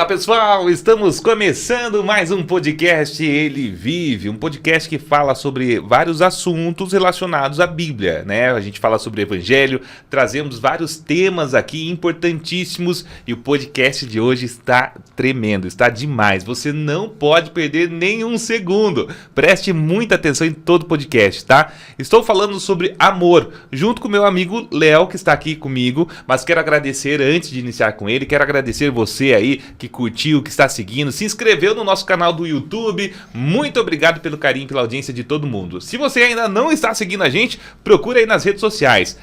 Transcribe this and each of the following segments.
Fala pessoal, estamos começando mais um podcast Ele Vive, um podcast que fala sobre vários assuntos relacionados à Bíblia, né? A gente fala sobre o Evangelho, trazemos vários temas aqui importantíssimos e o podcast de hoje está tremendo, está demais. Você não pode perder nenhum segundo. Preste muita atenção em todo o podcast, tá? Estou falando sobre amor, junto com meu amigo Léo, que está aqui comigo, mas quero agradecer antes de iniciar com ele, quero agradecer você aí que curtiu, que está seguindo, se inscreveu no nosso canal do YouTube. Muito obrigado pelo carinho e pela audiência de todo mundo. Se você ainda não está seguindo a gente, procura aí nas redes sociais,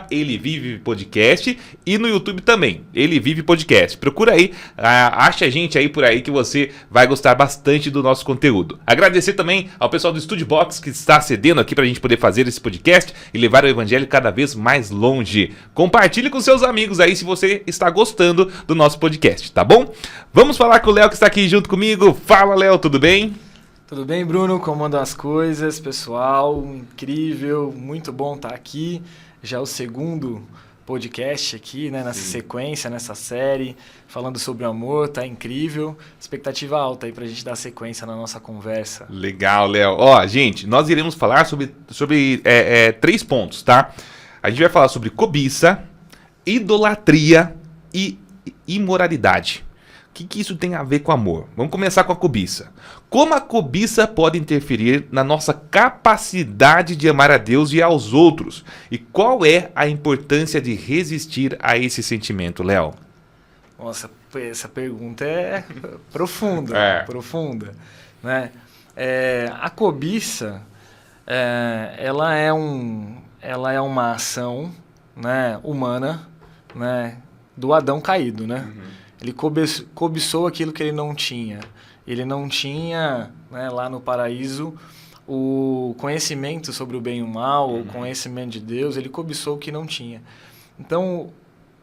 Ele Vive Podcast, e no YouTube também, Ele Vive Podcast. Procura aí, acha a gente aí por aí que você vai gostar bastante do nosso conteúdo. Agradecer também ao pessoal do Studio Box que está cedendo aqui para a gente poder fazer esse podcast e levar o Evangelho cada vez mais longe. Compartilhe com seus amigos aí se você está gostando do nosso podcast, tá bom? Vamos falar com o Léo que está aqui junto comigo. Fala, Léo, tudo bem? Tudo bem, Bruno? Como andam as coisas, pessoal? Incrível, muito bom estar aqui. Já é o segundo podcast aqui, né, nessa sequência, nessa série, falando sobre o amor, tá incrível. Expectativa alta aí pra gente dar sequência na nossa conversa. Legal, Léo. Ó, gente, nós iremos falar sobre 3 pontos, tá? A gente vai falar sobre cobiça, idolatria e imoralidade. O que isso tem a ver com amor? Vamos começar com a cobiça. Como a cobiça pode interferir na nossa capacidade de amar a Deus e aos outros? E qual é a importância de resistir a esse sentimento, Léo? Nossa, essa pergunta é profunda, profunda, né? A cobiça, ela é uma ação, né, humana, né, do Adão caído, né? Ele cobiçou aquilo que ele não tinha. Ele não tinha, né, lá no paraíso, o conhecimento sobre o bem e o mal, o conhecimento de Deus. Ele cobiçou o que não tinha. Então,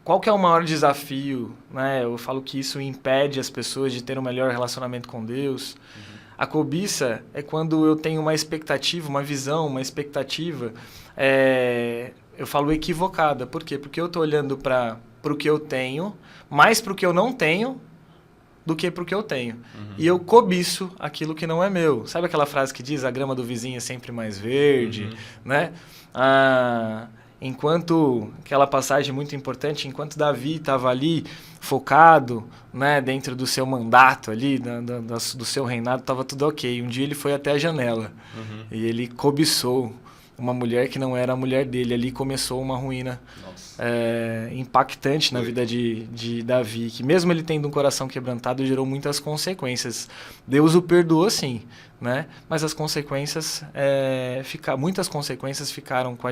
qual que é o maior desafio? Né? Eu falo que isso impede as pessoas de ter um melhor relacionamento com Deus. A cobiça é quando eu tenho uma expectativa, uma visão, uma expectativa, eu falo equivocada. Por quê? Porque eu estou olhando para o que eu tenho, mais para o que eu não tenho do que para o que eu tenho. E eu cobiço aquilo que não é meu. Sabe aquela frase que diz a grama do vizinho é sempre mais verde? Né? Aquela passagem muito importante, enquanto Davi estava ali focado, né, dentro do seu mandato ali, do seu reinado, estava tudo ok. Um dia ele foi até a janela e ele cobiçou uma mulher que não era a mulher dele. Ali começou uma ruína impactante na vida de Davi, que mesmo ele tendo um coração quebrantado, gerou muitas consequências. Deus o perdoou, sim, né? Mas as consequências, muitas consequências ficaram com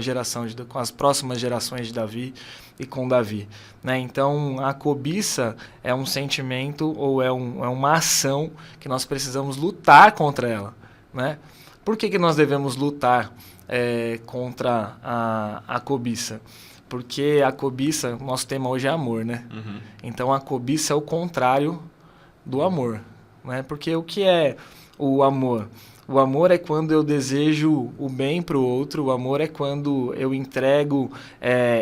com as próximas gerações de Davi e com Davi, né? Então, a cobiça é um sentimento ou é uma ação que nós precisamos lutar contra ela, né? Por que nós devemos lutar contra a cobiça? Porque a cobiça, nosso tema hoje é amor, né? Então a cobiça é o contrário do amor, né? Porque o que é o amor? O amor é quando eu desejo o bem para o outro, o amor é quando eu entrego,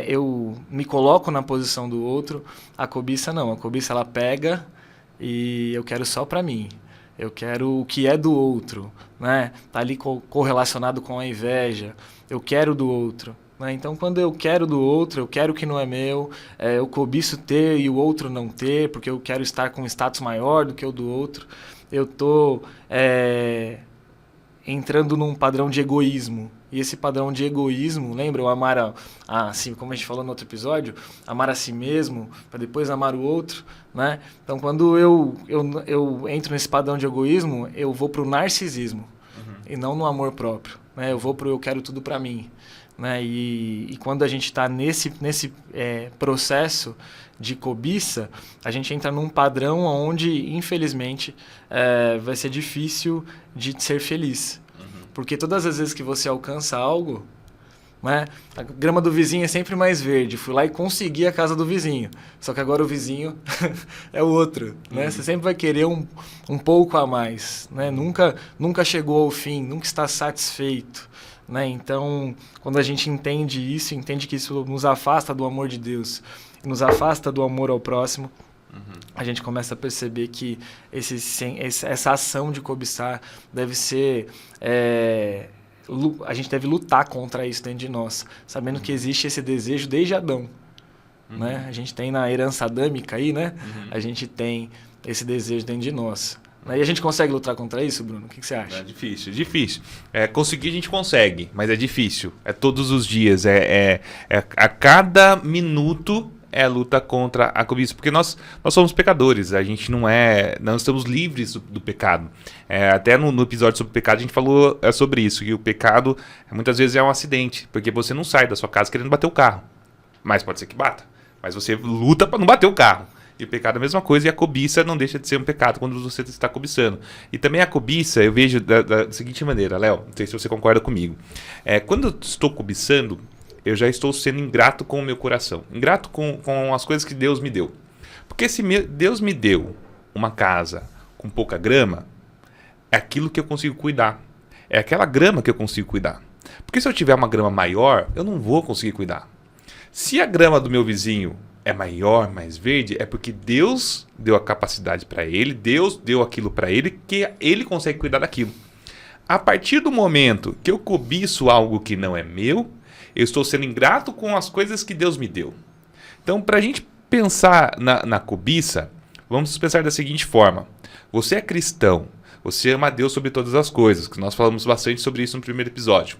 eu me coloco na posição do outro. A cobiça não, a cobiça ela pega e eu quero só para mim. Eu quero o que é do outro, né? Tá ali correlacionado com a inveja. Eu quero do outro, né? Então, quando eu quero do outro, eu quero o que não é meu, eu cobiço ter e o outro não ter, porque eu quero estar com um status maior do que o do outro. Eu tô entrando num padrão de egoísmo. E esse padrão de egoísmo, lembra? Eu amar assim, como a gente falou no outro episódio, amar a si mesmo, para depois amar o outro, né? Então, quando eu entro nesse padrão de egoísmo, eu vou para o narcisismo, e não no amor próprio, né? Eu vou para o eu quero tudo para mim, né? E quando a gente está nesse processo de cobiça, a gente entra num padrão onde, infelizmente, vai ser difícil de ser feliz. Porque todas as vezes que você alcança algo, né, a grama do vizinho é sempre mais verde. Fui lá e consegui a casa do vizinho. Só que agora o vizinho é o outro. Né? Você sempre vai querer um pouco a mais. Né? Nunca chegou ao fim, nunca está satisfeito. Né? Então, quando a gente entende que isso nos afasta do amor de Deus, nos afasta do amor ao próximo, a gente começa a perceber que essa ação de cobiçar deve ser... a gente deve lutar contra isso dentro de nós, sabendo que existe esse desejo desde Adão. Né? A gente tem na herança adâmica aí, né? A gente tem esse desejo dentro de nós. E a gente consegue lutar contra isso, Bruno? O que você acha? É difícil, difícil. Conseguir a gente consegue, mas é difícil. É todos os dias. A cada minuto é luta contra a cobiça. Porque nós somos pecadores. A gente não estamos livres do pecado. Até no episódio sobre o pecado a gente falou sobre isso. Que o pecado muitas vezes é um acidente. Porque você não sai da sua casa querendo bater o carro. Mas pode ser que bata. Mas você luta para não bater o carro. E o pecado é a mesma coisa, e a cobiça não deixa de ser um pecado quando você está cobiçando. E também a cobiça, eu vejo da seguinte maneira, Léo, não sei se você concorda comigo. Quando eu estou cobiçando, eu já estou sendo ingrato com o meu coração. Ingrato com as coisas que Deus me deu. Porque se Deus me deu uma casa com pouca grama, é aquilo que eu consigo cuidar. É aquela grama que eu consigo cuidar. Porque se eu tiver uma grama maior, eu não vou conseguir cuidar. Se a grama do meu vizinho é maior, mais verde, é porque Deus deu a capacidade para ele, Deus deu aquilo para ele, que ele consegue cuidar daquilo. A partir do momento que eu cobiço algo que não é meu, eu estou sendo ingrato com as coisas que Deus me deu. Então, para a gente pensar na cobiça, vamos pensar da seguinte forma. Você é cristão, você ama a Deus sobre todas as coisas, que nós falamos bastante sobre isso no primeiro episódio.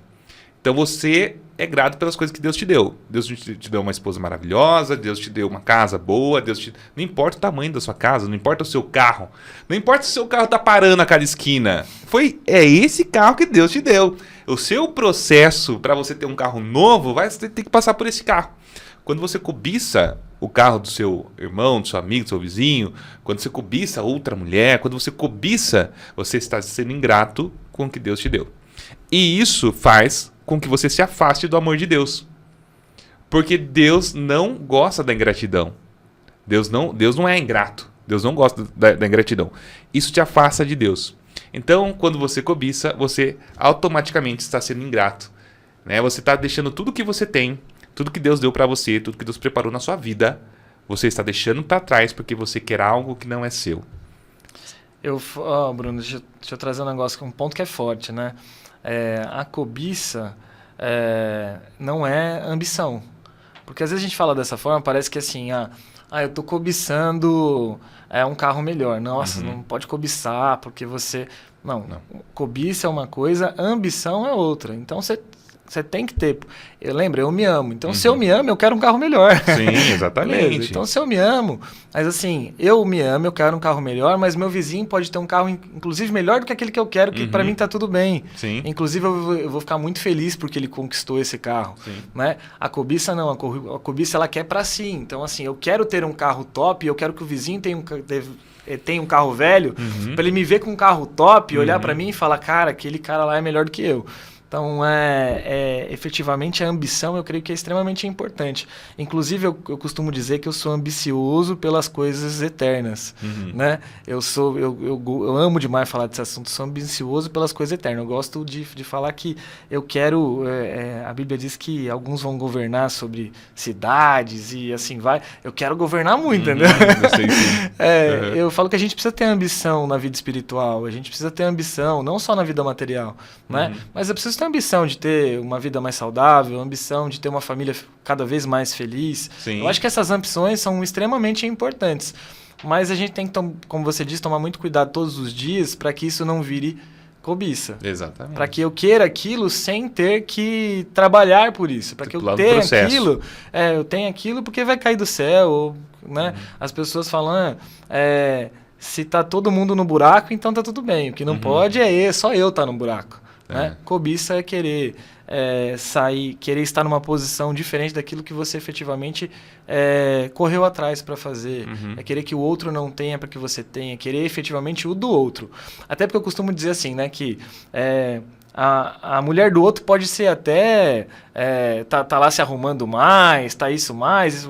Então você é grato pelas coisas que Deus te deu. Deus te deu uma esposa maravilhosa, Deus te deu uma casa boa, não importa o tamanho da sua casa, não importa o seu carro, não importa se o seu carro está parando a cada esquina. É esse carro que Deus te deu. O seu processo para você ter um carro novo, você tem que passar por esse carro. Quando você cobiça o carro do seu irmão, do seu amigo, do seu vizinho, quando você cobiça outra mulher, quando você cobiça, você está sendo ingrato com o que Deus te deu. E isso faz com que você se afaste do amor de Deus. Porque Deus não gosta da ingratidão. Deus não é ingrato. Deus não gosta da ingratidão. Isso te afasta de Deus. Então, quando você cobiça, você automaticamente está sendo ingrato. Né? Você está deixando tudo que você tem, tudo que Deus deu para você, tudo que Deus preparou na sua vida, você está deixando para trás porque você quer algo que não é seu. Bruno, deixa eu trazer um negócio, um ponto que é forte, né? A cobiça não é ambição. Porque às vezes a gente fala dessa forma, parece que assim, eu tô cobiçando um carro melhor. Nossa, não pode cobiçar, porque você... Não, cobiça é uma coisa, ambição é outra. Então você tem que ter... Eu me amo. Então, se eu me amo, eu quero um carro melhor. Sim, exatamente. Beleza? Então, se eu me amo... Mas assim, eu me amo, eu quero um carro melhor, mas meu vizinho pode ter um carro, inclusive, melhor do que aquele que eu quero, que para mim tá tudo bem. Sim. Inclusive, eu vou ficar muito feliz porque ele conquistou esse carro. Sim. Né? A cobiça não. A cobiça, ela quer para si. Então, assim, eu quero ter um carro top, eu quero que o vizinho tenha um carro velho, para ele me ver com um carro top, olhar para mim e falar, cara, aquele cara lá é melhor do que eu. Então, efetivamente, a ambição eu creio que é extremamente importante. Inclusive, eu costumo dizer que eu sou ambicioso pelas coisas eternas. Né? Eu amo demais falar desse assunto, sou ambicioso pelas coisas eternas. Eu gosto de falar que eu quero... a Bíblia diz que alguns vão governar sobre cidades e assim vai. Eu quero governar muito, entendeu? Eu falo que a gente precisa ter ambição na vida espiritual, a gente precisa ter ambição, não só na vida material, né? Mas eu preciso ter ambição de ter uma vida mais saudável, ambição de ter uma família cada vez mais feliz. Sim. Eu acho que essas ambições são extremamente importantes. Mas a gente tem que, como você disse, tomar muito cuidado todos os dias para que isso não vire cobiça. Exatamente. Para que eu queira aquilo sem ter que trabalhar por isso. Para que eu tenha aquilo, eu tenho aquilo porque vai cair do céu. Né? As pessoas falam... se tá todo mundo no buraco, então tá tudo bem. O que não pode só eu estar no buraco. Né? Cobiça é querer querer estar numa posição diferente daquilo que você efetivamente correu atrás para fazer. É querer que o outro não tenha para que você tenha, querer efetivamente o do outro. Até porque eu costumo dizer assim, né, que a mulher do outro pode ser até tá lá se arrumando mais, isso mais,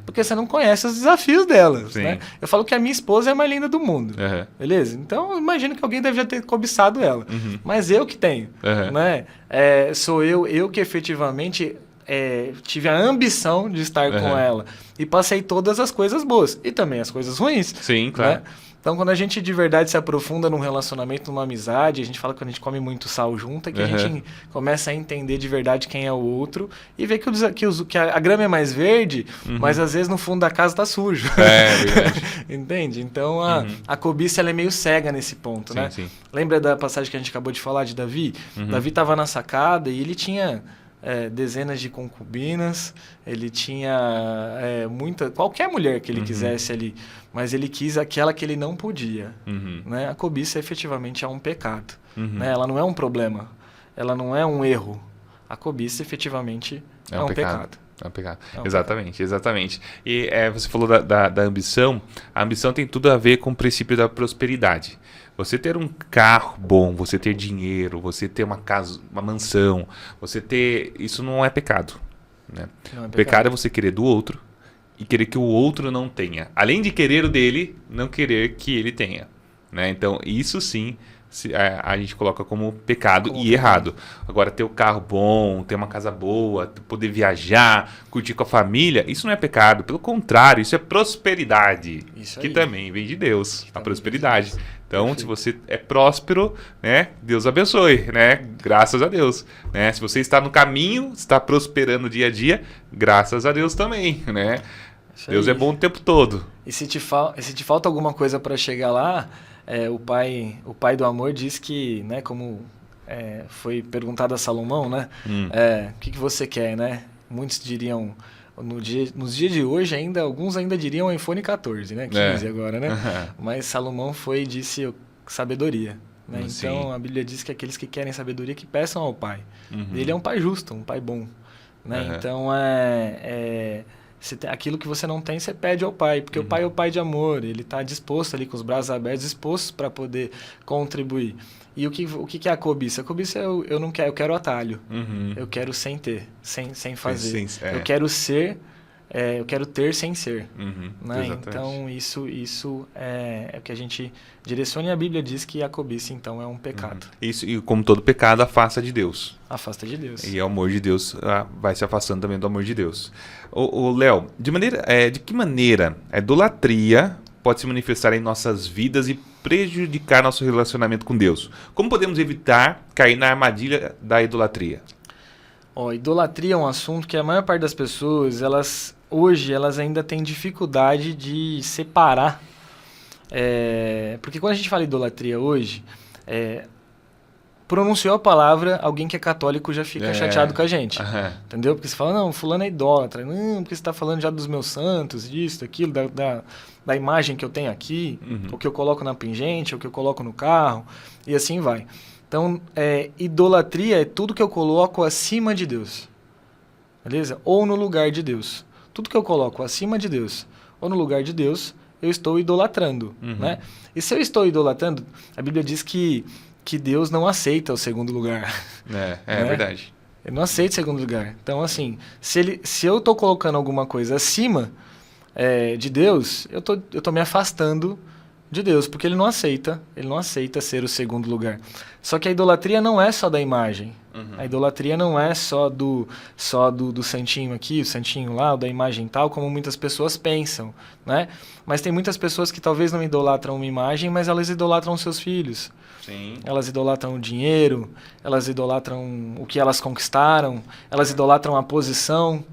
porque você não conhece os desafios dela. Né? Eu falo que a minha esposa é a mais linda do mundo. Beleza? Então, imagino que alguém deve já ter cobiçado ela. Mas eu que tenho. Né? Sou eu que efetivamente tive a ambição de estar com ela e passei todas as coisas boas e também as coisas ruins. Sim, claro. Né? Então, quando a gente de verdade se aprofunda num relacionamento, numa amizade, a gente fala que quando a gente come muito sal junto, é que a gente começa a entender de verdade quem é o outro e ver que a grama é mais verde, mas às vezes no fundo da casa tá sujo. É verdade. Entende? Então, a cobiça ela é meio cega nesse ponto, Sim, né? sim. Lembra da passagem que a gente acabou de falar de Davi? Davi estava na sacada e ele tinha... dezenas de concubinas, ele tinha qualquer mulher que ele quisesse ali, mas ele quis aquela que ele não podia. Né? A cobiça efetivamente é um pecado. Né? Ela não é um problema, ela não é um erro. A cobiça efetivamente é um pecado. É um pecado. É um Exatamente, exatamente. E você falou da ambição. A ambição tem tudo a ver com o princípio da prosperidade. Você ter um carro bom, você ter dinheiro, você ter uma casa, uma mansão, isso não é pecado. Né? Não é Pecado é você querer do outro e querer que o outro não tenha. Além de querer o dele, não querer que ele tenha. Né? Então, isso sim a gente coloca como pecado e errado. Agora, ter o carro bom, ter uma casa boa, poder viajar, curtir com a família, isso não é pecado. Pelo contrário, isso é prosperidade. Isso que aí. também vem de Deus, a prosperidade. Vem de Deus. Então, Perfeito. se você é próspero, né, Deus abençoe, né? Graças a Deus. Né? Se você está no caminho, está prosperando dia a dia, graças a Deus também, né? Isso Deus aí. é bom o tempo todo. E se te falta alguma coisa para chegar lá, o pai do amor diz que, né, como foi perguntado a Salomão, né, o que você quer, né? Muitos diriam, nos dias de hoje ainda, alguns ainda diriam iPhone 14, né, 15 agora, né? Mas Salomão disse sabedoria. Né? Então a Bíblia diz que aqueles que querem sabedoria que peçam ao Pai. Ele é um pai justo, um pai bom. Né? Então aquilo que você não tem, você pede ao Pai, porque o Pai é o Pai de amor, ele está disposto ali com os braços abertos, disposto para poder contribuir. E o que é a cobiça? A cobiça eu não quero, eu quero atalho. Eu quero sem ter, sem fazer. Eu quero ser, eu quero ter sem ser. Né? Então isso é o que a gente direciona, e a Bíblia diz que a cobiça então é um pecado. Isso, e como todo pecado, afasta de Deus. Afasta de Deus. E o amor de Deus vai se afastando também do amor de Deus. O Léo, de que maneira a idolatria pode se manifestar em nossas vidas e prejudicar nosso relacionamento com Deus? Como podemos evitar cair na armadilha da idolatria? Idolatria é um assunto que a maior parte das pessoas, hoje elas ainda têm dificuldade de separar. Porque quando a gente fala idolatria hoje, pronunciou a palavra, alguém que é católico já fica chateado com a gente. Entendeu? Porque você fala, não, fulano é idólatra. Não, porque você está falando já dos meus santos, disso, daquilo, da imagem que eu tenho aqui, o que eu coloco na pingente, o que eu coloco no carro, e assim vai. Então, idolatria é tudo que eu coloco acima de Deus. Beleza? Ou no lugar de Deus. Tudo que eu coloco acima de Deus ou no lugar de Deus, eu estou idolatrando. Né? E se eu estou idolatrando, a Bíblia diz que Deus não aceita o segundo lugar. Né? Verdade. Ele não aceita o segundo lugar. Então, assim, se eu estou colocando alguma coisa acima de Deus, eu tô me afastando de Deus, porque ele não aceita ser o segundo lugar. Só que a idolatria não é só da imagem. A idolatria não é só do santinho aqui, o santinho lá, ou da imagem tal, como muitas pessoas pensam, né? Mas tem muitas pessoas que talvez não idolatram uma imagem, mas elas idolatram seus filhos. Sim. Elas idolatram o dinheiro, elas idolatram o que elas conquistaram, elas idolatram a posição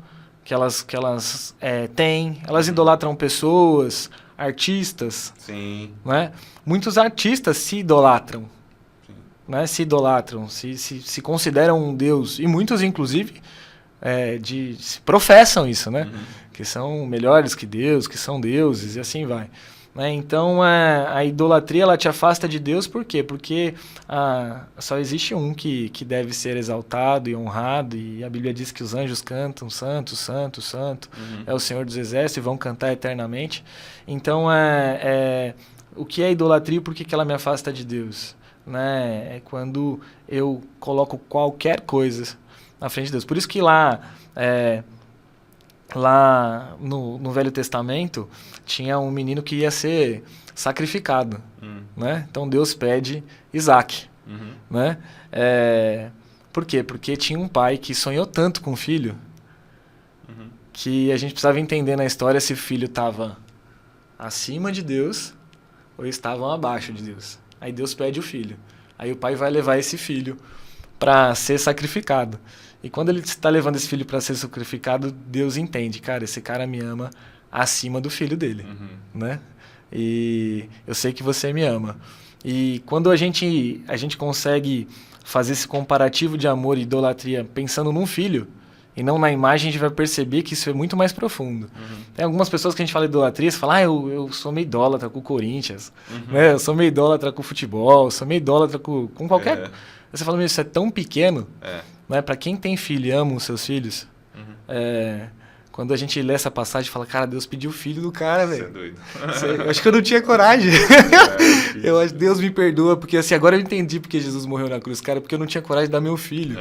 que elas têm, elas idolatram pessoas, artistas. Sim. Né? Muitos artistas se idolatram. Né? Se idolatram, se consideram um deus. E muitos, inclusive, professam isso, né? Que são melhores que Deus, que são deuses, e assim vai. Né? Então, a idolatria ela te afasta de Deus, por quê? Porque só existe um que deve ser exaltado e honrado, e a Bíblia diz que os anjos cantam, santo, santo, santo, é o Senhor dos Exércitos, e vão cantar eternamente. Então, o que é idolatria e por que ela me afasta de Deus? Né? É quando eu coloco qualquer coisa na frente de Deus. Por isso que lá no Velho Testamento tinha um menino que ia ser sacrificado, né? Então Deus pede Isaac, né? Por quê? Porque tinha um pai que sonhou tanto com o filho, que a gente precisava entender na história se o filho estava acima de Deus ou estavam abaixo de Deus. Aí Deus pede o filho. Aí o pai vai levar esse filho para ser sacrificado. E quando ele está levando esse filho para ser sacrificado, Deus entende, cara, esse cara me ama acima do filho dele, né? E eu sei que você me ama. E quando a gente consegue fazer esse comparativo de amor e idolatria pensando num filho e não na imagem, a gente vai perceber que isso é muito mais profundo. Tem algumas pessoas que a gente fala de idolatria, você fala, eu sou meio idólatra com o Corinthians, né? Eu sou meio idólatra com o futebol, eu sou meio idólatra com qualquer... Você fala, isso é tão pequeno, né? Para quem tem filho e ama os seus filhos, quando a gente lê essa passagem, fala, cara, Deus pediu o filho do cara, velho. Você é doido. Eu acho que eu não tinha coragem. Eu acho que Deus me perdoa, porque assim, agora eu entendi porque Jesus morreu na cruz, cara, porque eu não tinha coragem de dar meu filho.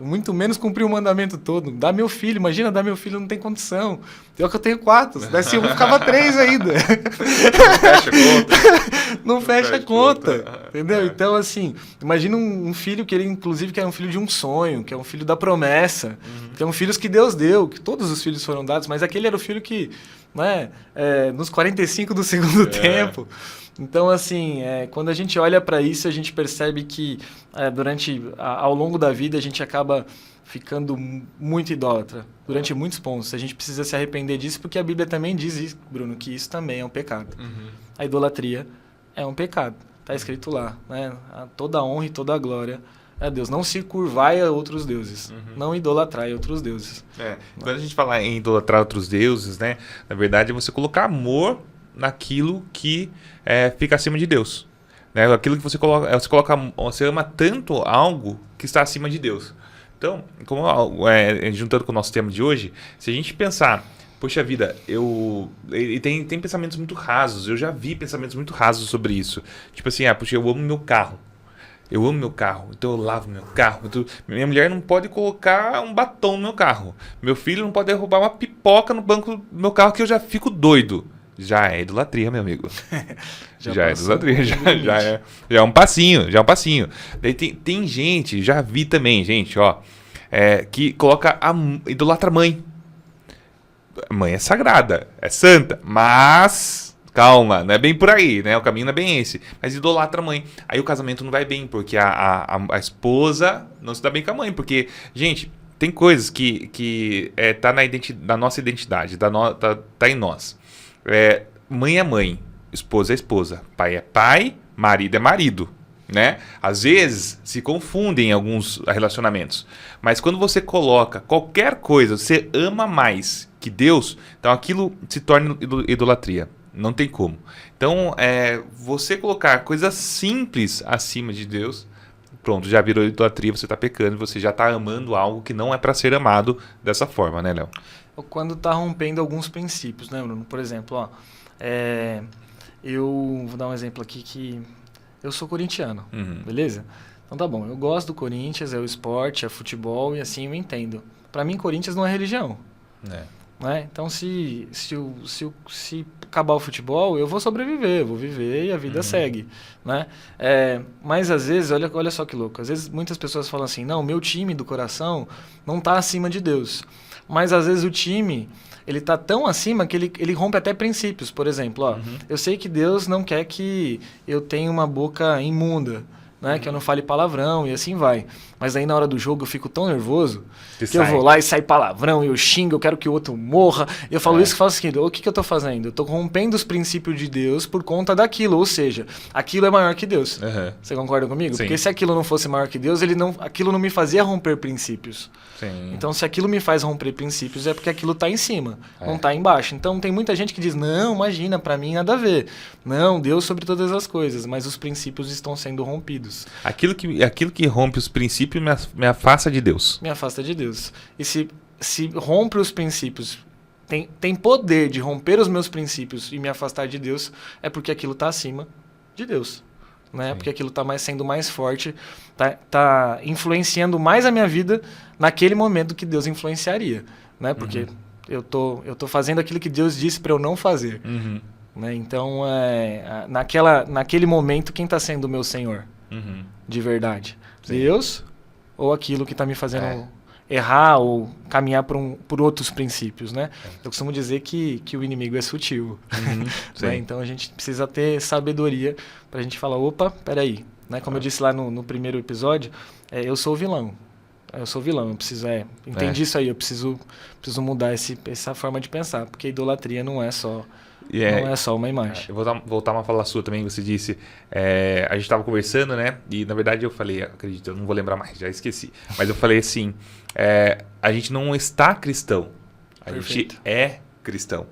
Muito menos cumprir o mandamento todo. Dá meu filho, imagina, dar meu filho não tem condição. Pior que eu tenho 4, se desse eu ficava 3 ainda. Não fecha conta. Não fecha conta. Entendeu? Então, assim, imagina um filho que ele, inclusive, que é um filho de um sonho, que é um filho da promessa, que é um filho que Deus deu, que todos os filhos foram dados, mas aquele era o filho que, né, nos 45 do segundo tempo. Então, assim, quando a gente olha para isso, a gente percebe que ao longo da vida a gente acaba ficando muito idólatra, durante muitos pontos. A gente precisa se arrepender disso, porque a Bíblia também diz isso, Bruno, que isso também é um pecado. A idolatria é um pecado, está escrito lá, né? Toda a honra e toda a glória a Deus. Não se curvai a outros deuses, não idolatrai outros deuses. Quando a gente fala em idolatrar outros deuses, né, na verdade é você colocar amor naquilo que fica acima de Deus, né? Aquilo que você você ama tanto algo que está acima de Deus. Então, juntando com o nosso tema de hoje, se a gente pensar, poxa vida, tem pensamentos muito rasos, eu já vi pensamentos muito rasos sobre isso. Tipo assim, poxa, eu amo meu carro. Eu amo meu carro, então eu lavo meu carro. Então, minha mulher não pode colocar um batom no meu carro. Meu filho não pode derrubar uma pipoca no banco do meu carro, que eu já fico doido. Já é idolatria, meu amigo. já é idolatria, já é um passinho, Daí tem gente, já vi também, gente, que coloca idolatra a mãe. A mãe é sagrada, é santa, mas calma, não é bem por aí, né? O caminho não é bem esse. Mas idolatra a mãe. Aí o casamento não vai bem, porque a esposa não se dá bem com a mãe. Porque, gente, tem coisas que tá na nossa identidade, tá em nós. Mãe é mãe, esposa é esposa, pai é pai, marido é marido, né? Às vezes se confundem em alguns relacionamentos, mas quando você coloca qualquer coisa, você ama mais que Deus, então aquilo se torna idolatria, não tem como. Então, você colocar coisas simples acima de Deus, pronto, já virou idolatria, você está pecando, você já está amando algo que não é para ser amado dessa forma, né, Léo? Quando está rompendo alguns princípios, né, Bruno? Por exemplo, eu vou dar um exemplo aqui que eu sou corintiano, beleza? Então tá bom, eu gosto do Corinthians, é o esporte, é futebol e assim eu entendo. Para mim, Corinthians não é religião. Né? Então, se acabar o futebol, eu vou sobreviver, eu vou viver e a vida segue. Né? Mas às vezes, olha só que louco, às vezes muitas pessoas falam assim, não, meu time do coração não está acima de Deus. Mas às vezes o time, ele está tão acima que ele rompe até princípios. Por exemplo, eu sei que Deus não quer que eu tenha uma boca imunda, né? Que eu não fale palavrão e assim vai. Mas aí na hora do jogo eu fico tão nervoso que eu vou lá e sai palavrão, eu xingo, eu quero que o outro morra. Eu falo isso e falo assim, o que eu tô fazendo? Eu tô rompendo os princípios de Deus por conta daquilo, ou seja, aquilo é maior que Deus. Você concorda comigo? Sim. Porque se aquilo não fosse maior que Deus, aquilo não me fazia romper princípios. Sim. Então se aquilo me faz romper princípios é porque aquilo tá em cima, não tá embaixo. Então tem muita gente que diz, não, imagina, pra mim nada a ver. Não, Deus sobre todas as coisas, mas os princípios estão sendo rompidos. Aquilo que rompe os princípios me afasta de Deus. Me afasta de Deus. E se rompe os princípios, tem poder de romper os meus princípios e me afastar de Deus, é porque aquilo está acima de Deus. Né? Porque aquilo está sendo mais forte, tá influenciando mais a minha vida naquele momento que Deus influenciaria. Né? Porque eu tô fazendo aquilo que Deus disse para eu não fazer. Né? Então, naquele momento, quem está sendo o meu Senhor? De verdade? Sim. Deus ou aquilo que está me fazendo errar ou caminhar por outros princípios, né? Eu costumo dizer que o inimigo é sutil. Né? Então a gente precisa ter sabedoria para a gente falar, opa, peraí. Né? Como eu disse lá no primeiro episódio, eu sou o vilão. Eu preciso, entendi isso aí, eu preciso mudar essa forma de pensar, porque a idolatria não é só uma imagem. Eu vou voltar uma fala sua também, você disse, a gente estava conversando, né, e na verdade eu falei, acredito, eu não vou lembrar mais, já esqueci, mas eu falei assim, a gente não está cristão, a gente é cristão.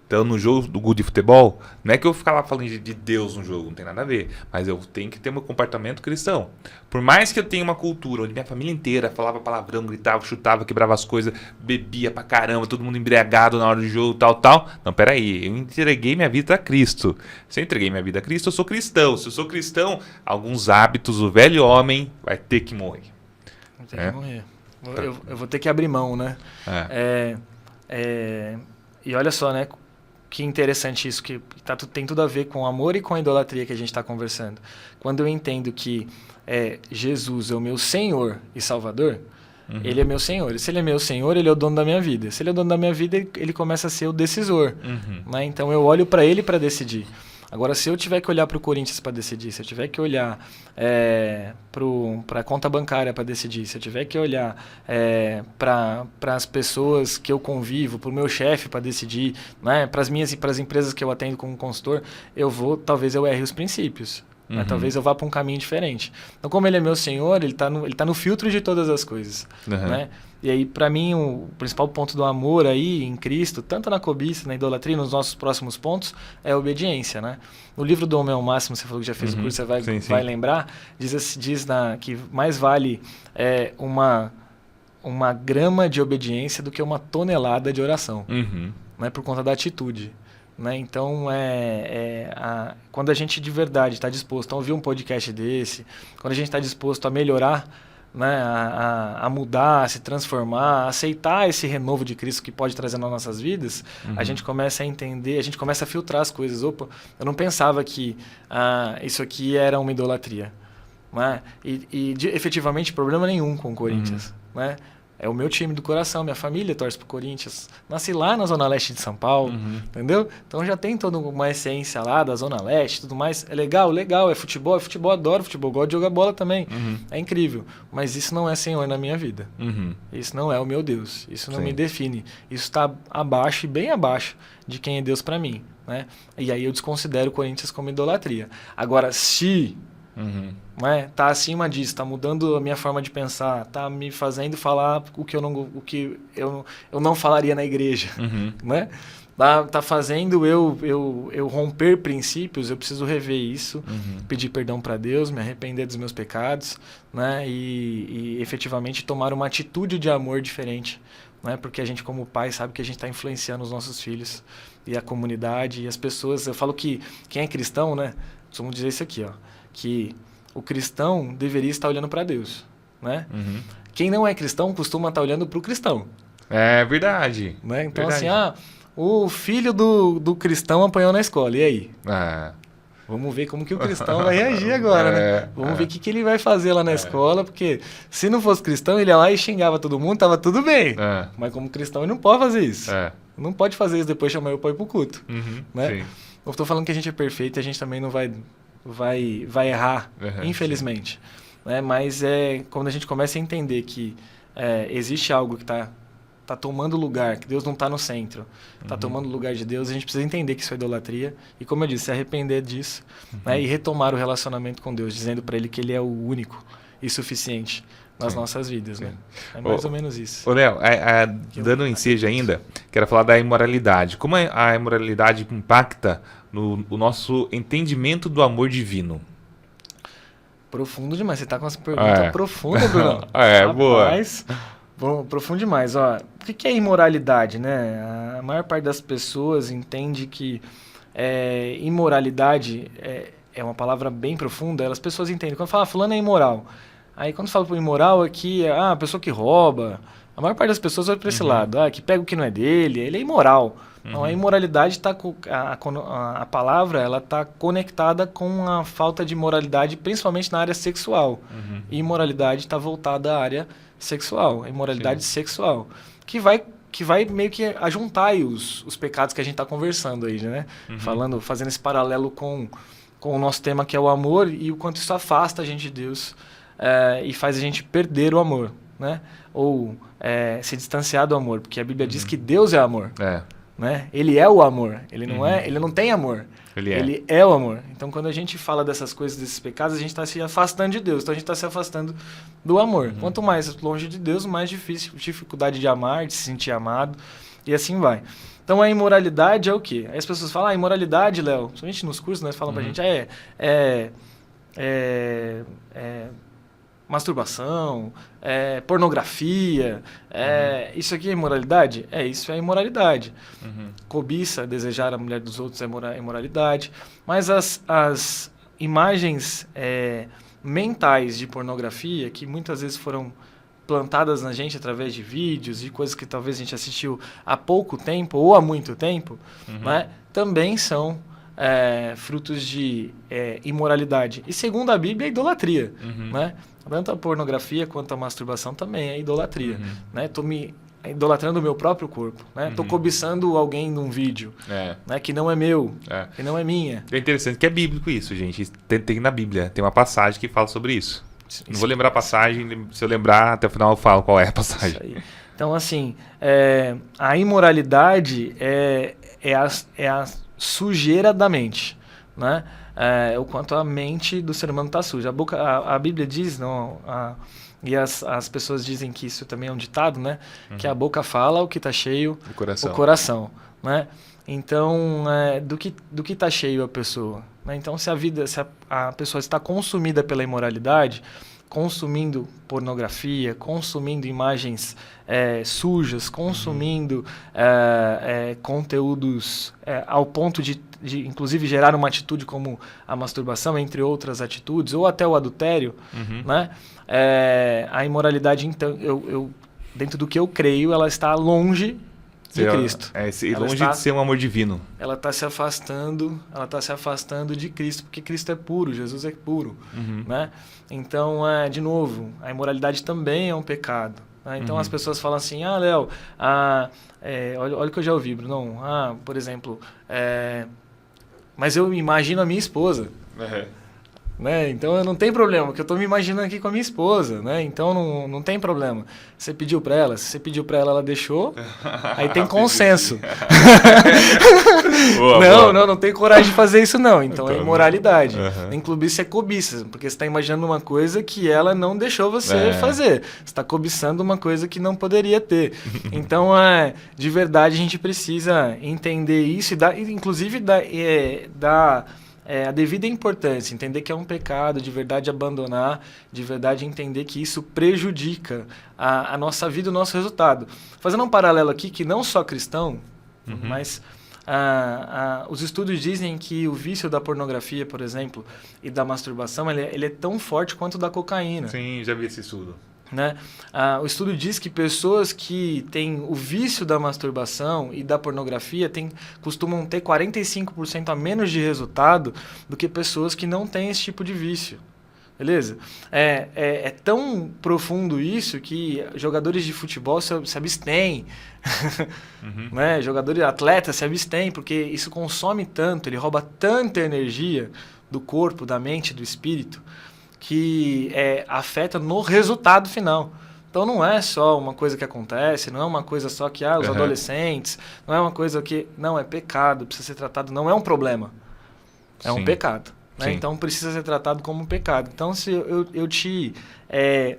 Então, no jogo de futebol, não é que eu ficar lá falando de Deus no jogo, não tem nada a ver. Mas eu tenho que ter meu comportamento cristão. Por mais que eu tenha uma cultura onde minha família inteira falava palavrão, gritava, chutava, quebrava as coisas, bebia pra caramba, todo mundo embriagado na hora do jogo, tal. Não, peraí, eu entreguei minha vida a Cristo. Se eu entreguei minha vida a Cristo, eu sou cristão. Se eu sou cristão, alguns hábitos, o velho homem vai ter que morrer. Vai ter que morrer. Eu vou ter que abrir mão, né? E olha só, né? Que interessante isso, que tem tudo a ver com o amor e com a idolatria que a gente está conversando. Quando eu entendo que Jesus é o meu Senhor e Salvador, Ele é meu Senhor. E se Ele é meu Senhor, Ele é o dono da minha vida. Se Ele é o dono da minha vida, Ele começa a ser o decisor. Né? Então eu olho para Ele para decidir. Agora, se eu tiver que olhar para o Corinthians para decidir, se eu tiver que olhar para a conta bancária para decidir, se eu tiver que olhar para as pessoas que eu convivo, para o meu chefe para decidir, né, para as empresas que eu atendo como consultor, talvez eu erre os princípios. Né? Talvez eu vá para um caminho diferente. Então, como Ele é meu Senhor, Ele tá no filtro de todas as coisas. Né? E aí, para mim, o principal ponto do amor aí em Cristo, tanto na cobiça, na idolatria, nos nossos próximos pontos, é a obediência. Né? No livro do Homem ao Máximo, você falou que já fez o curso, você vai lembrar, diz que mais vale uma grama de obediência do que uma tonelada de oração. Né? Por conta da atitude. Né? Então, quando a gente de verdade está disposto a ouvir um podcast desse, quando a gente está disposto a melhorar, né? a mudar, a se transformar, a aceitar esse renovo de Cristo que pode trazer nas nossas vidas, a gente começa a entender, a gente começa a filtrar as coisas. Opa, eu não pensava que isso aqui era uma idolatria. Né? Efetivamente, problema nenhum com o Corinthians. Né? É o meu time do coração, minha família torce pro Corinthians. Nasci lá na Zona Leste de São Paulo, entendeu? Então já tem toda uma essência lá da Zona Leste, tudo mais. É legal, é futebol, adoro futebol, gosto de jogar bola também. É incrível. Mas isso não é Senhor na minha vida. Isso não é o meu Deus. Isso não me define. Isso está abaixo e bem abaixo de quem é Deus para mim. Né? E aí eu desconsidero o Corinthians como idolatria. Agora, se... Né? Tá acima disso, tá mudando a minha forma de pensar, tá me fazendo falar o que eu não falaria na igreja, né? Tá fazendo eu romper princípios, eu preciso rever isso, pedir perdão para Deus, me arrepender dos meus pecados, né? E efetivamente tomar uma atitude de amor diferente, né? Porque a gente como pai sabe que a gente está influenciando os nossos filhos e a comunidade e as pessoas. Eu falo que quem é cristão, né? Vamos dizer isso aqui, ó, que o cristão deveria estar olhando para Deus, né? Quem não é cristão costuma estar olhando para o cristão. É verdade. Né? Então, verdade. assim, o filho do cristão apanhou na escola, e aí? Vamos ver como que o cristão vai reagir agora, né? Vamos ver o que ele vai fazer lá na escola, porque se não fosse cristão, ele ia lá e xingava todo mundo, tava tudo bem. Mas como cristão, ele não pode fazer isso. Não pode fazer isso depois chamar eu para ir pro culto. Né? Eu estou falando que a gente é perfeito e a gente também não vai errar, infelizmente. Né? Mas quando a gente começa a entender que existe algo que está tomando lugar, que Deus não está no centro, está tomando lugar de Deus, a gente precisa entender que isso é idolatria e, como eu disse, se arrepender disso, né? E retomar o relacionamento com Deus, dizendo para Ele que Ele é o único e suficiente nas nossas vidas. Né? É mais ou menos isso. Ô, Léo, dando um ensejo ainda, quero falar da imoralidade. Como a imoralidade impacta no nosso entendimento do amor divino? Profundo demais. Você tá com essa pergunta profunda, Bruno. Rapaz, boa. Profundo demais. Ó, o que é imoralidade, né? A maior parte das pessoas entende que imoralidade é uma palavra bem profunda. As pessoas entendem. Quando fala fulano é imoral, Aí quando fala por imoral aqui, a pessoa que rouba, a maior parte das pessoas vai para esse lado, que pega o que não é dele, ele é imoral. Então a imoralidade está a palavra ela está conectada com a falta de moralidade, principalmente na área sexual. E imoralidade está voltada à área sexual, a imoralidade sexual, que vai meio que ajuntar aí os pecados que a gente está conversando aí, né? Fazendo esse paralelo com o nosso tema que é o amor e o quanto isso afasta a gente de Deus e faz a gente perder o amor, né? Ou se distanciar do amor, porque a Bíblia diz que Deus é amor. Né? Ele é o amor, ele não tem amor, ele é o amor. Então quando a gente fala dessas coisas, desses pecados, a gente está se afastando de Deus, então a gente está se afastando do amor. Quanto mais longe de Deus, mais difícil, dificuldade de amar, de se sentir amado, e assim vai. Então a imoralidade é o quê? Aí as pessoas falam, imoralidade, Léo, principalmente nos cursos, nós falamos pra gente, masturbação, pornografia, isso aqui é imoralidade? Isso é imoralidade. Cobiça, desejar a mulher dos outros é imoralidade. Mas as imagens mentais de pornografia, que muitas vezes foram plantadas na gente através de vídeos e coisas que talvez a gente assistiu há pouco tempo ou há muito tempo, né, também são frutos de imoralidade. E segundo a Bíblia, é idolatria. Né? Tanto a pornografia quanto a masturbação também é idolatria. Né? Tô me idolatrando o meu próprio corpo. Né? Tô cobiçando alguém num vídeo né? Que não é meu, que não é minha. É interessante que é bíblico isso, gente. Tem na Bíblia, tem uma passagem que fala sobre isso. Não vou lembrar a passagem, se eu lembrar, até o final eu falo qual é a passagem. Isso aí. Então, assim, a imoralidade é a sujeira da mente, né? O quanto a mente do ser humano está suja. A Bíblia diz, e as pessoas dizem que isso também é um ditado, né? Que a boca fala o que está cheio, o coração, né? Então, do que está cheio a pessoa? Né? Então, se a pessoa está consumida pela imoralidade, consumindo pornografia, consumindo imagens sujas, consumindo conteúdos ao ponto de inclusive gerar uma atitude como a masturbação, entre outras atitudes, ou até o adultério, né? A imoralidade, então, dentro do que eu creio, ela está longe de Cristo. Longe de ser um amor divino. Ela está se afastando de Cristo, porque Cristo é puro, Jesus é puro, né? Então, de novo, a imoralidade também é um pecado. Né? Então as pessoas falam assim, Léo, olha o que eu já ouvi, Bruno. Por exemplo, mas eu imagino a minha esposa. Né? Então não tem problema, porque eu estou me imaginando aqui com a minha esposa, né? Então não tem problema. Você pediu para ela, se você pediu para ela, ela deixou, aí tem consenso. Não tem coragem de fazer isso não, então é imoralidade. Nem clubice é cobiça, porque você está imaginando uma coisa que ela não deixou você fazer. Você está cobiçando uma coisa que não poderia ter. Então, de verdade, a gente precisa entender isso e inclusive dar a devida importância, entender que é um pecado, de verdade abandonar, de verdade entender que isso prejudica a nossa vida e o nosso resultado. Fazendo um paralelo aqui, que não só cristão, mas os estudos dizem que o vício da pornografia, por exemplo, e da masturbação, ele é tão forte quanto o da cocaína. Sim, já vi esse estudo. Né? O estudo diz que pessoas que têm o vício da masturbação e da pornografia costumam ter 45% a menos de resultado do que pessoas que não têm esse tipo de vício. Beleza? É tão profundo isso que jogadores de futebol se abstêm, né? Atletas se abstêm, porque isso consome tanto, ele rouba tanta energia do corpo, da mente, do espírito, que afeta no resultado final. Então não é só uma coisa que acontece, não é uma coisa só que os adolescentes, não é uma coisa que... Não, é pecado, precisa ser tratado, não é um problema, é um pecado. Né? Então precisa ser tratado como um pecado. Então se eu te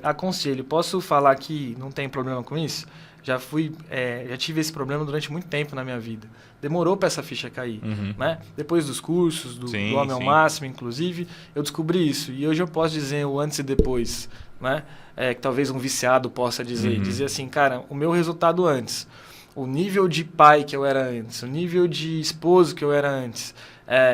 aconselho, posso falar que não tem problema com isso? Já tive esse problema durante muito tempo na minha vida. Demorou para essa ficha cair. Né? Depois dos cursos, do Homem ao Máximo, inclusive, eu descobri isso. E hoje eu posso dizer o antes e depois. Né? Que talvez um viciado possa dizer. Dizer assim, cara, o meu resultado antes, o nível de pai que eu era antes, o nível de esposo que eu era antes,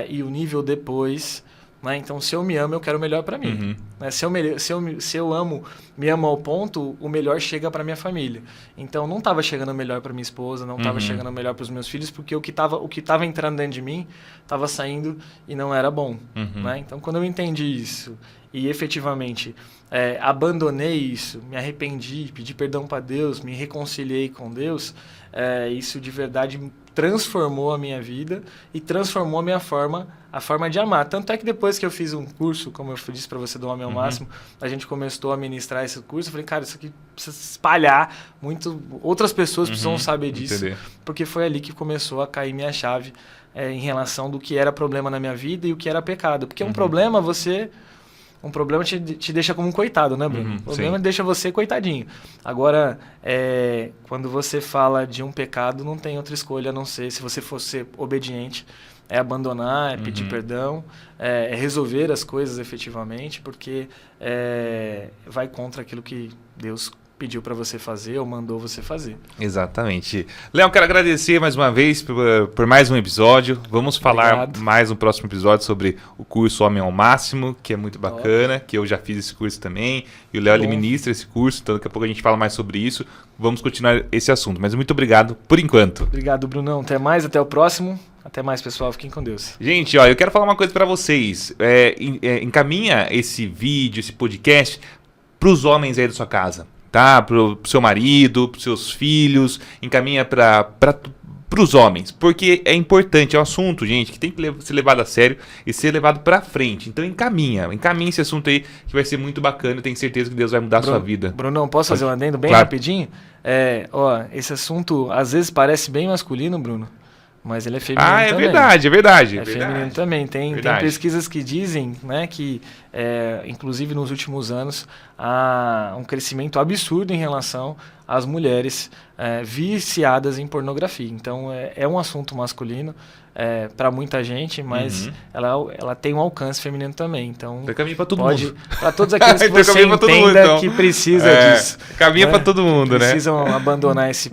e o nível depois, Né? Então, se eu me amo, eu quero o melhor para mim. Né? Se eu me amo ao ponto, o melhor chega para minha família. Então, não estava chegando o melhor para minha esposa, não estava chegando o melhor para os meus filhos, porque o que estava entrando dentro de mim estava saindo e não era bom. Né? Então, quando eu entendi isso e efetivamente abandonei isso, me arrependi, pedi perdão para Deus, me reconciliei com Deus, isso de verdade transformou a minha vida e transformou a forma de amar. Tanto é que depois que eu fiz um curso, como eu disse para você, do Homem ao Máximo, a gente começou a ministrar esse curso, eu falei, cara, isso aqui precisa se espalhar, outras pessoas precisam saber disso, porque foi ali que começou a cair minha chave em relação do que era problema na minha vida e o que era pecado. Porque um problema te deixa como um coitado, né, Bruno? O problema deixa você coitadinho. Agora, quando você fala de um pecado, não tem outra escolha a não ser, se você for ser obediente, é abandonar, é pedir perdão, é resolver as coisas efetivamente, porque vai contra aquilo que Deus pediu para você fazer ou mandou você fazer. Exatamente. Léo, quero agradecer mais uma vez por mais um episódio. Vamos falar mais no próximo episódio sobre o curso Homem ao Máximo, que é muito bacana, que eu já fiz esse curso também, e o Léo ele ministra esse curso, então daqui a pouco a gente fala mais sobre isso. Vamos continuar esse assunto, mas muito obrigado por enquanto. Obrigado, Brunão. Até mais, até o próximo. Até mais, pessoal. Fiquem com Deus. Gente, ó, eu quero falar uma coisa para vocês. Encaminha esse vídeo, esse podcast para os homens aí da sua casa. Tá? Pro seu marido, pros seus filhos, encaminha pros homens, porque é importante, é um assunto, gente, que tem que ser levado a sério e ser levado pra frente. Então encaminha esse assunto aí, que vai ser muito bacana, eu tenho certeza que Deus vai mudar a sua vida. Brunão, posso fazer um adendo bem rapidinho? Esse assunto às vezes parece bem masculino, Bruno, mas ele é feminino também. É verdade. É feminino também. Tem pesquisas que dizem, né, que, inclusive nos últimos anos, há um crescimento absurdo em relação às mulheres viciadas em pornografia. Então, é um assunto masculino para muita gente, mas ela tem um alcance feminino também. Então, tem caminho para todo mundo. Para todos aqueles que você entenda que precisa disso. Caminha para todo mundo, precisam abandonar esse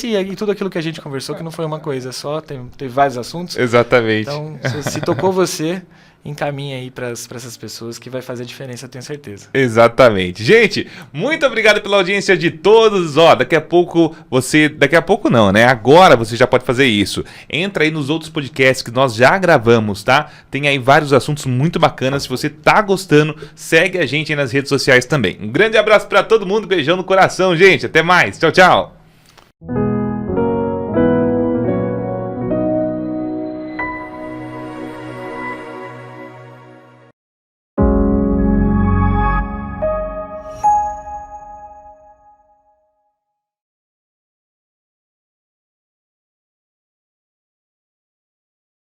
e tudo aquilo que a gente conversou, que não foi uma coisa só, teve vários assuntos. Exatamente. Então, se tocou você, encaminha aí para essas pessoas, que vai fazer diferença, eu tenho certeza. Exatamente. Gente, muito obrigado pela audiência de todos. Daqui a pouco não, né? Agora você já pode fazer isso. Entra aí nos outros podcasts que nós já gravamos, tá? Tem aí vários assuntos muito bacanas. Se você tá gostando, segue a gente aí nas redes sociais também. Um grande abraço para todo mundo, beijão no coração, gente. Até mais. Tchau, tchau.